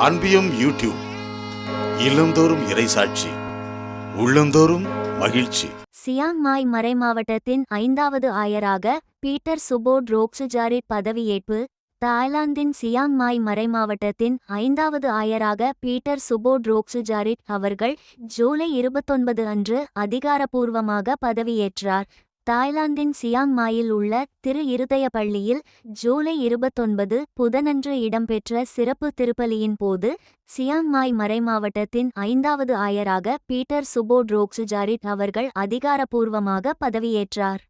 அன்பியும் YouTube இல்லந்தோறும் இறைசாட்சி உள்ளந்தோறும் மகிழ்ச்சி. சியாங் மாய் மறைமாவட்டத்தின் 5வது ஆயராக பீட்டர் சுபோட் ரோக்சுஜாரிட் பதவியேற்பு. தாய்லாந்தின் சியாங் மாய் மறைமாவட்டத்தின் 5வது ஆயராக பீட்டர் சுபோட் ரோக்சுஜாரிட் அவர்கள் ஜூலை 29 அன்று அதிகாரப்பூர்வமாக பதவியேற்றார். தாய்லாந்தின் சியாங் மாயில் உள்ள திரு இருதய பள்ளியில் ஜூலை 29 புதனன்று இடம்பெற்ற சிறப்பு திருப்பலியின் போது சியாங் மாய் மறைமாவட்டத்தின் 5வது ஆயராக பீட்டர் சுபோட் ரோக்சுஜாரிட் அவர்கள் அதிகாரப்பூர்வமாக பதவியேற்றார்.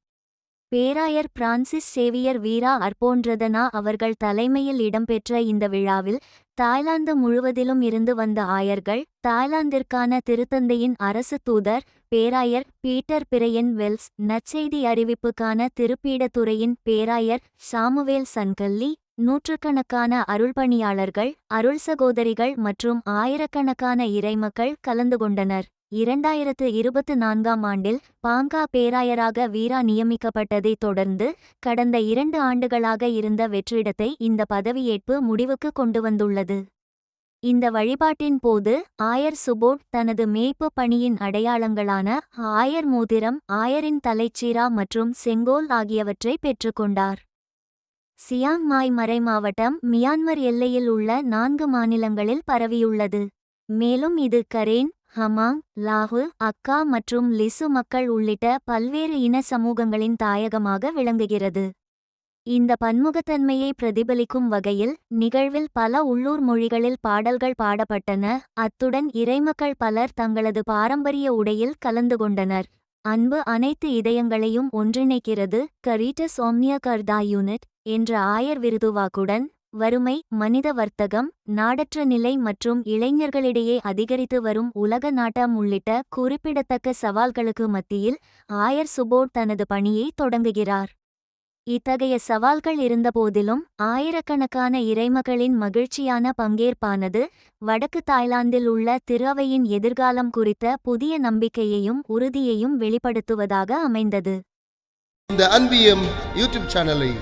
பேராயர் பிரான்சிஸ் சேவியர் வீரா அர்போன்றதனா அவர்கள் தலைமையில் இடம்பெற்ற இந்த விழாவில் தாய்லாந்து முழுவதிலும் இருந்து வந்த ஆயர்கள், தாய்லாந்திற்கான திருத்தந்தையின் அரசு தூதர் பேராயர் பீட்டர் பிரையன் வெல்ஸ், நற்செய்தி அறிவிப்புக்கான திருப்பீடத்துறையின் பேராயர் சாமுவேல் சன்கல்லி, நூற்றுக்கணக்கான அருள்பணியாளர்கள், அருள் சகோதரிகள் மற்றும் ஆயிரக்கணக்கான இறைமக்கள் கலந்து கொண்டனர். 2024ஆம் ஆண்டில் பாங்கா பேராயராக வீரா நியமிக்கப்பட்டதைத் தொடர்ந்து கடந்த 2 ஆண்டுகளாக இருந்த வெற்றிடத்தை இந்த பதவியேற்பு முடிவுக்கு கொண்டு வந்துள்ளது. இந்த வழிபாட்டின் போது ஆயர் சுபோட் தனது மேய்ப்பு பணியின் அடையாளங்களான ஆயர் மோதிரம், ஆயரின் தலைச்சீரா மற்றும் செங்கோல் ஆகியவற்றை பெற்றுக்கொண்டார். சியாங் மாய் மறைமாவட்டம் மியான்மர் எல்லையில் உள்ள 4 மாநிலங்களில் பரவியுள்ளது. மேலும் இது கரேன், ஹமாங், லாஹு, அக்கா மற்றும் லிசு மக்கள் உள்ளிட்ட பல்வேறு இன சமூகங்களின் தாயகமாக விளங்குகிறது. இந்த பன்முகத்தன்மையை பிரதிபலிக்கும் வகையில் நிகழ்வில் பல உள்ளூர் மொழிகளில் பாடல்கள் பாடப்பட்டன. அத்துடன் இறைமக்கள் பலர் தங்களது பாரம்பரிய உடையில் கலந்து கொண்டனர். அன்பு அனைத்து இதயங்களையும் ஒன்றிணைக்கிறது கரீட்டஸ் ஓம்னியா கர்தா யூனிட் என்ற ஆயர் விருதுவாக்குடன் வறுமை, மனித வர்த்தகம், நாடற்ற நிலை மற்றும் இளைஞர்களிடையே அதிகரித்து வரும் உலக நாட்டம் உள்ளிட்ட குறிப்பிடத்தக்க சவால்களுக்கு மத்தியில் ஆயர் சுபோட் தனது பணியை தொடங்குகிறார். இத்தகைய சவால்கள் இருந்தபோதிலும் ஆயிரக்கணக்கான இறைமக்களின் மகிழ்ச்சியான பங்கேற்பானது வடக்கு தாய்லாந்தில் உள்ள திரு அவையின் எதிர்காலம் குறித்த புதிய நம்பிக்கையையும் உறுதியையும் வெளிப்படுத்துவதாக அமைந்தது. இந்த அன்பியம் யூடியூப் சேனலை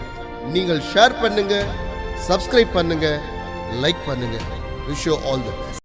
நீங்கள் ஷேர் பண்ணுங்க, சப்ஸ்கிரைப் பண்ணுங்க, லைக் பண்ணுங்க. Wish you all the best.